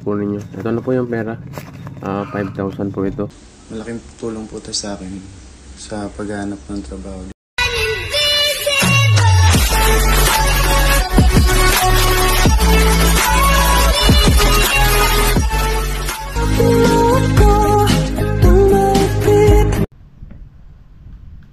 po ninyo. Ito na po yung pera. 5,000 po ito. Malaking tulong po ito sa akin sa paghahanap ng trabaho.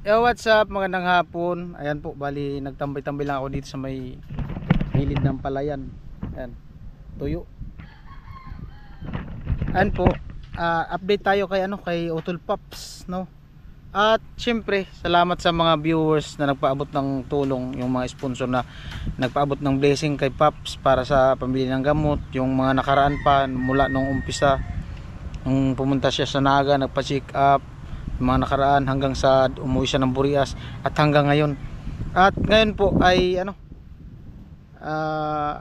Yo, what's up? Magandang hapon. Ayan po, bali nagtambay-tambay lang ako dito sa may gilid ng palayan. Ayan, tuyo. Ayan po, update tayo kay Utol Pops, no? At syempre, salamat sa mga viewers na nagpaabot ng tulong, yung mga sponsor na nagpaabot ng blessing kay Pops para sa pambili ng gamot, yung mga nakaraan pa mula nung umpisa, nung pumunta siya sa Naga, nagpa-check up, mga nakaraan hanggang sa umuwi siya ng Burias at hanggang ngayon. At ngayon po ay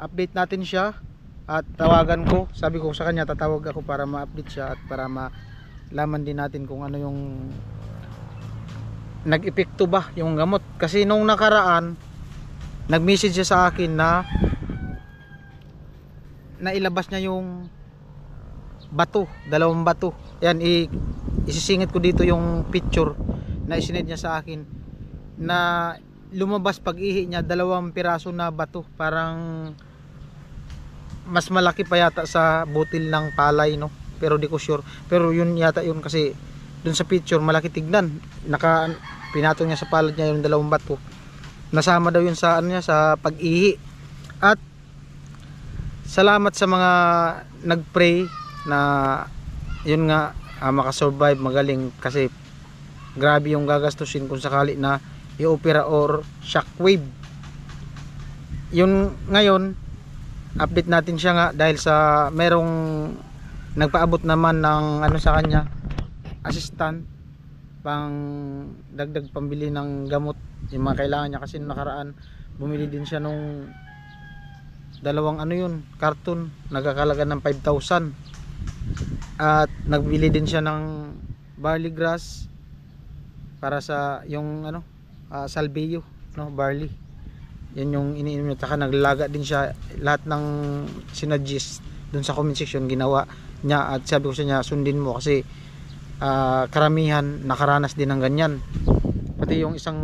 update natin siya at tawagan ko, sabi ko sa kanya tatawag ako para ma-update siya at para malaman din natin kung ano yung nag-epekto ba yung gamot. Kasi nung nakaraan nag-message siya sa akin na nailabas niya yung bato, dalawang bato. Yan, isisingit ko dito yung picture na isinend niya sa akin na lumabas pag-ihi niya, 2 piraso na bato, parang mas malaki pa yata sa butil ng palay, no? Pero di ko sure, pero yun yata yun kasi dun sa picture malaki tignan, pinatong niya sa palad niya yung 2 bato, nasama daw yun sa niya, sa pag-ihi. At salamat sa mga nag-pray na yun nga, makasurvive, magaling, kasi grabe yung gagastusin kung sakali na i-opera or shockwave. Yun ngayon, update natin siya nga dahil sa merong nagpaabot naman ng sa kanya, assistant, pang dagdag pambili ng gamot, yung mga kailangan niya. Kasi nakaraan bumili din siya nung 2 karton, nagkakalaga ng 5,000. At nagbili din siya ng barley grass para sa yung salvio, no, barley. Yan yung iniinom niya. Taka naglalaga din siya, lahat ng sinadjust dun sa comment section ginawa niya. At sabi ko sa niya, sundin mo kasi karamihan nakaranas din ng ganyan. Pati yung isang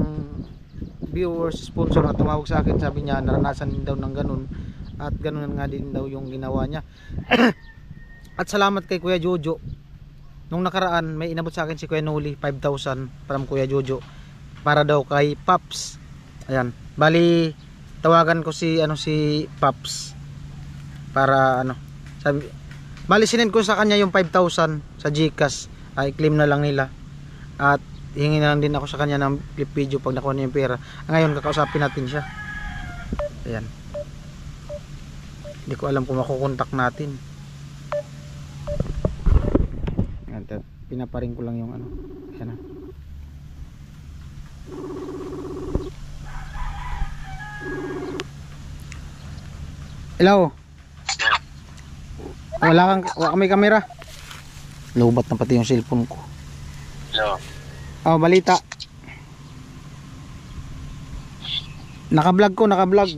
viewers, sponsor na tumawag sa akin, sabi niya naranasan din daw ng ganun. At ganun nga din daw yung ginawa niya. At salamat kay Kuya Jojo. Nung nakaraan may inabot sa akin si Kuya Noli, 5,000 from Kuya Jojo para daw kay Pops. Ayan, bali tawagan ko si Pops para sabi, bali sinend ko sa kanya yung 5,000 sa GCash, ay claim na lang nila. At hingi na lang din ako sa kanya ng clip video pag nakuha niya yung pera. Ngayon kakausapin natin siya. Ayan, hindi ko alam kung makukontak natin. Pinaparing ko lang yung Ayan na. Hello. Wala kami kamera. Lobat na pati yung cellphone ko. Hello. Oh, balita. Naka-vlog ko, naka-vlog.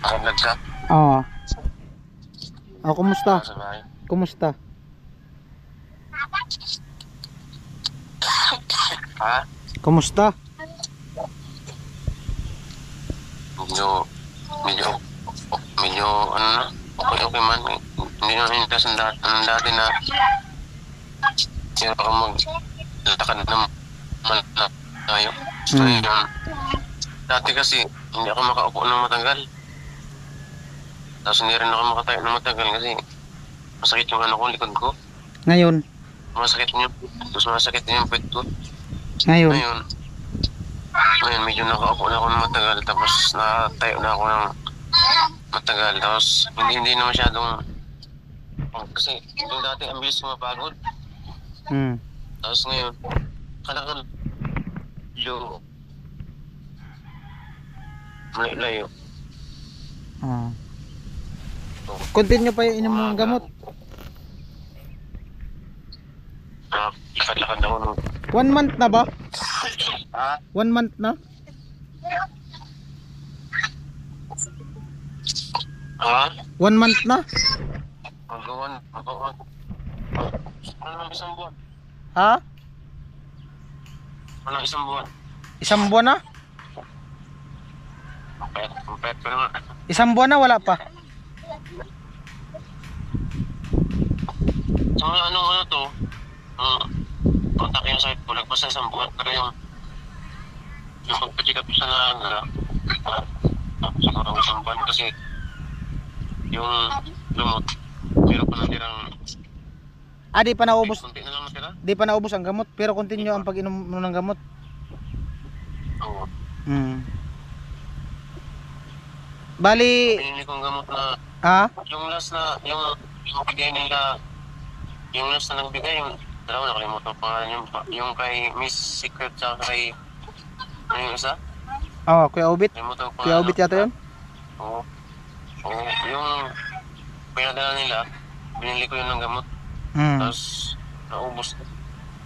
Naka-vlog ka? Oo. Oh, kumusta? Kumusta? Ha? Kumusta? Medyo okay man. Hindi na hintas ang dati na sino pa maglalakad naman na tayo. So yun, dati kasi hindi ako makaupo ng matagal. Tapos hindi rin ako makatayo ng matagal kasi masakit yung likod ko. Ngayon? Masakit yung pet ko. Ngayon medyo nakaupo na ako ng matagal, tapos natayo na ako ng matagal. Tapos hindi na masyadong kasi yung dati ang bilis mapagod. Tapos ngayon kailangan malayo. Continue pa yung inom mong gamot. Lakad-lakad ako nung 1 month na ba? Ha? 1 month na? Ha? 1 month na? Magawan. Ano ng isang buwan? Ha? Ano ng isang buwan? Isang buwan na? Kompet ko naman. Isang buwan na, wala pa. So, ano to? Kontak yung site ko. Lagpas na isang buwan. Pero yung pagpacheck up sa naga, siguro isang buwan kasi yung lumot, pero pa natirang Di pa naubos. konti na lang natira. Di pa naubos ang gamot, pero continue ang pag-inom mo ng gamot. Oo. Bali, Pinili kong gamot na ha? yung last na yung bigay nila, yung last na nagbigay, yung dalawa nakalimutan ko pangalan yung kay Miss Secret sa kay ano yung isa? Oh, Kuya Obit. Nakalimutan ko Kuya Obit yata yun? Oo. Oo. Yung pinadala nila, binili ko yun ng gamot. Tapos naubos.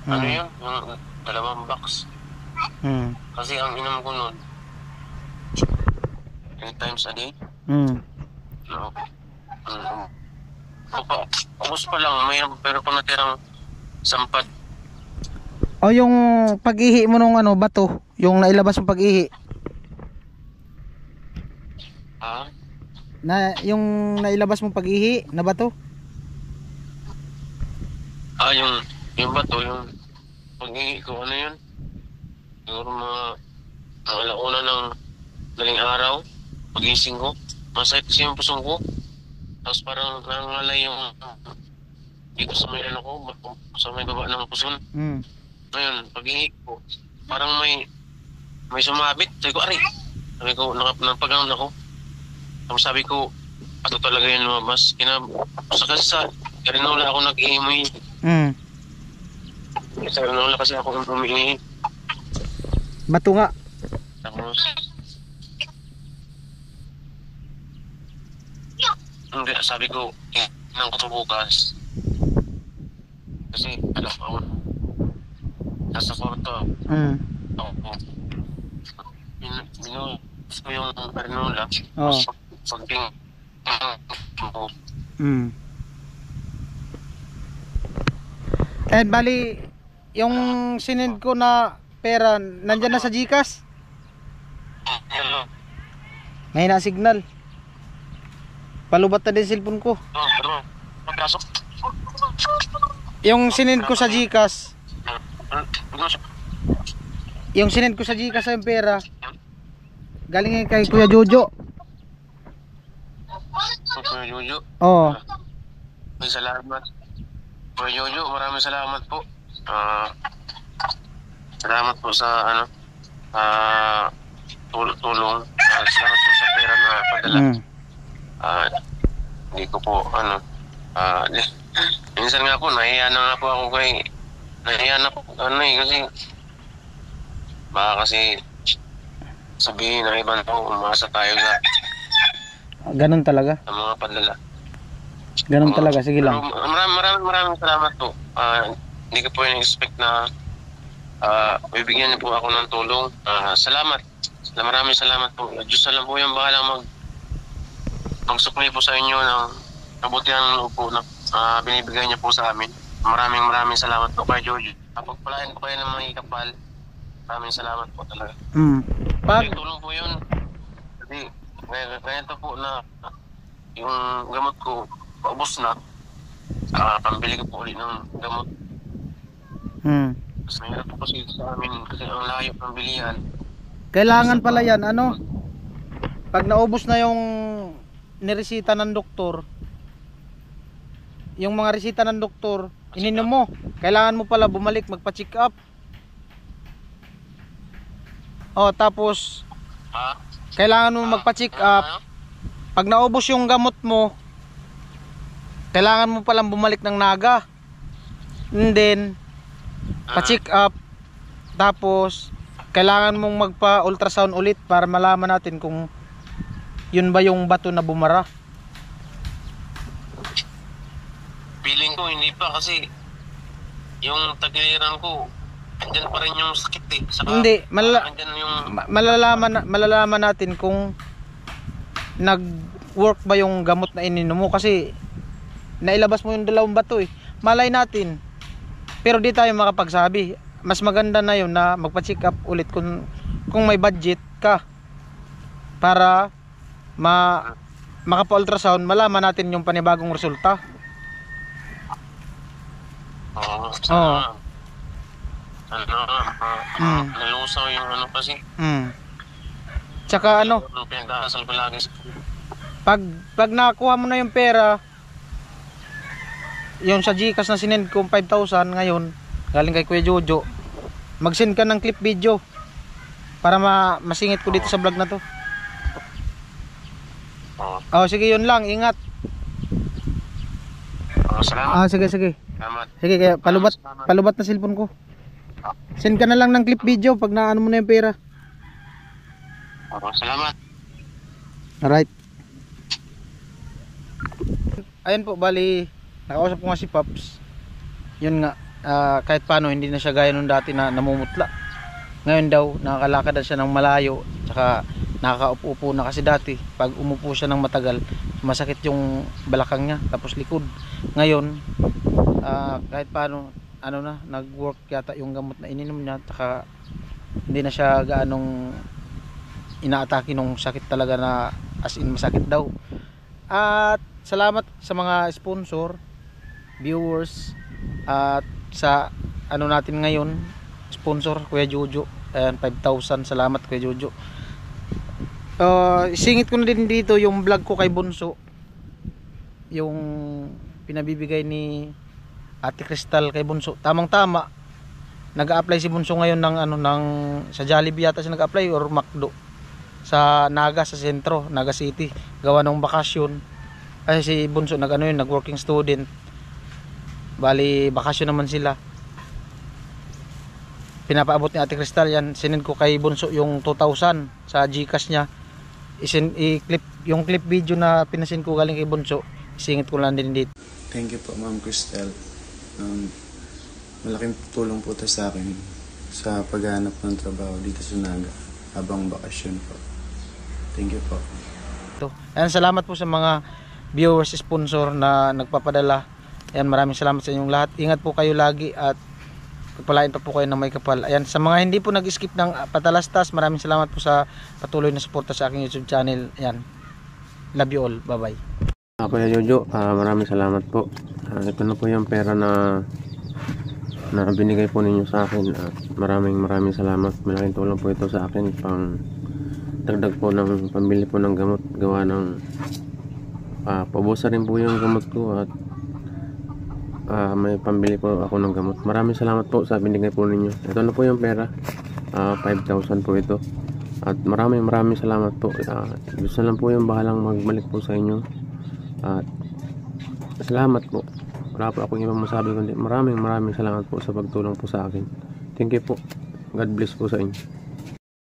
Ano yun? Yung 2 box. Kasi ang inom ko nun 3 times a day. No. Ubos pa lang, may pero pa natirang sampat. O yung pag-ihi mo nung ano, bato, yung nailabas yung pag-ihi. Ha? Yung nailabas mong pag-ihi na bato. Yung bato, yung pag-ihi ko, ano yun? Siguro mga alauna ng daling araw, pagising ko, masakit kasi yung pusong ko. Tapos parang nangangalay yung dito sa may ano ko, sa may baba ng puson. Ngayon, pag-ihi ko, parang may sumabit. Sabi ko, aray! Sabi ko, napagano'n ako. Tapos sabi ko, ato talaga yun lumabas. Kasi sa Carinola ako nag-iimoy. Sa Carinola kasi ako umiihi. Bato nga. Tapos, hindi, sabi ko, nang ko bukas. Kasi, alam ko, nasa kwarto. Ako, binuhos ko yung Carinola. Oo. Pagting, And bali, yung sinend ko na pera, nandyan na sa GCash? Mahina signal. Palubat na din cellphone ko. pero, magkasok. Yung sinend ko sa GCash, yung sinend ko sa GCash yung pera, galing yan kay Kuya Jojo. Kuya Jojo. Oo. May salamat. Kuya Jojo, maraming salamat po. Salamat po sa tulong. Salamat po sa pera na padala. Hindi ko po minsan nga po nahiya na nga po ako kasi baka kasi sabihin ng ibang tao umasa tayo sa Ganun talaga. mga padala. Ganun talaga, sige lang. Maraming salamat po. Hindi ko po in-expect na bibigyan niyo po ako ng tulong. Salamat. Maraming salamat po. Diyos na lang po yung bahala magsukli po sa inyo ng kabutihan po na binibigay niyo po sa amin. Maraming salamat po kay George. Pagpalain po kayo ng mga ikapal. Maraming salamat po talaga. Pag Tulong po yun. Kasi ganito po na yung gamot ko paubos na. Pambili ko po ulit ng gamot. Mas mahirap po kasi sa amin kasi ang layo ng bilihan. kailangan pala yan, ano? Pag naubos na yung niresita ng doktor, yung mga resita ng doktor, ininom mo. Kailangan mo pala bumalik, magpa-check up. Tapos kailangan mo magpa-check up. Pag naubos yung gamot mo, kailangan mo palang bumalik ng naga. And then pa-check up. Tapos kailangan mong magpa-ultrasound ulit para malaman natin kung yun ba yung bato na bumara. Feeling ko hindi pa kasi yung tagiliran ko andyan pa rin yung sakit eh. Saka, Hindi, andyan yung malalaman natin kung nag-work ba yung gamot na ininom mo, kasi nailabas mo yung 2 bato eh. Malay natin, pero di tayo makapagsabi. Mas maganda na yun na magpa-check up ulit kung may budget ka para makapa-ultrasound, malaman natin yung panibagong resulta. Oo. Oo. Nalusaw yung ano kasi. Tsaka ano, Yung pinagdasal ko lagi sa pag nakuha mo na yung pera, yung sa Gcash na sinend ko 5,000 ngayon galing kay Kuya Jojo, mag-send ka ng clip video para masingit ko dito sa vlog na to. Oo. Oh, sige, yun lang, ingat. Salamat. Sige. Salamat. Sige, kaya palubat na cellphone ko. Send ka na lang ng clip video pag naano mo na yung pera. Oo, salamat. Alright. Ayun po, bali nakausap ko nga si Pops. Yun nga, kahit paano hindi na siya gaya nung dati na namumutla. Ngayon daw nakakalakad na siya ng malayo, tsaka nakakaupo na, kasi dati pag umupo siya ng matagal masakit yung balakang niya tapos likod. Ngayon kahit paano nag-work yata yung gamot na ininom niya, tsaka hindi na siya gaanong inaatake nung sakit talaga, na as in masakit daw. At salamat sa mga sponsor, viewers, at sa natin ngayon, sponsor Kuya Jojo. Ayan, 5,000, salamat Kuya Jojo. Isingit ko na din dito yung vlog ko kay Bunso, yung pinabibigay ni Ate Crystal kay Bunso. Tamang tama, nag-a-apply si Bunso ngayon ng sa Jollibee yata siya nag-apply, or McDo, sa Naga, sa sentro, Naga City, gawa ng bakasyon. Kasi si Bunso nag-working student, bali bakasyon naman sila. Pinapaabot ni Ate Crystal yan, sinend ko kay Bunso yung 2,000 sa Gcash niya. Yung clip video na pinasin ko galing kay Bunso, isingit ko lang din dito. Thank you po, Ma'am Crystal. Malaking tulong po ito sa akin sa paghanap ng trabaho dito sa Naga habang bakasyon po. Thank you po. Ayan, salamat po sa mga viewers, sponsor na nagpapadala. Ayan, maraming salamat sa inyong lahat. Ingat po kayo lagi at pagpalain pa po kayo ng may kapal. Ayan, sa mga hindi po nag-skip ng patalastas, maraming salamat po sa patuloy na suporta sa aking YouTube channel. Ayan, love you all. Bye bye. Kuya Jojo, maraming salamat po. Ito na po yung pera na binigay po ninyo sa akin. Maraming salamat. Malaking tulong po ito sa akin, pang dagdag po ng pambili po ng gamot, gawa ng pabusa rin po yung gamot ko, at may pambili po ako ng gamot. Maraming salamat po sa binigay po ninyo. Ito na po yung pera, 5,000 po ito, at maraming salamat po. Gusto lang po yung bahalang magbalik po sa inyo, at salamat po. Wala po akong ibang masabi kundi maraming salamat po sa pagtulong po sa akin. Thank you po. God bless po sa inyo.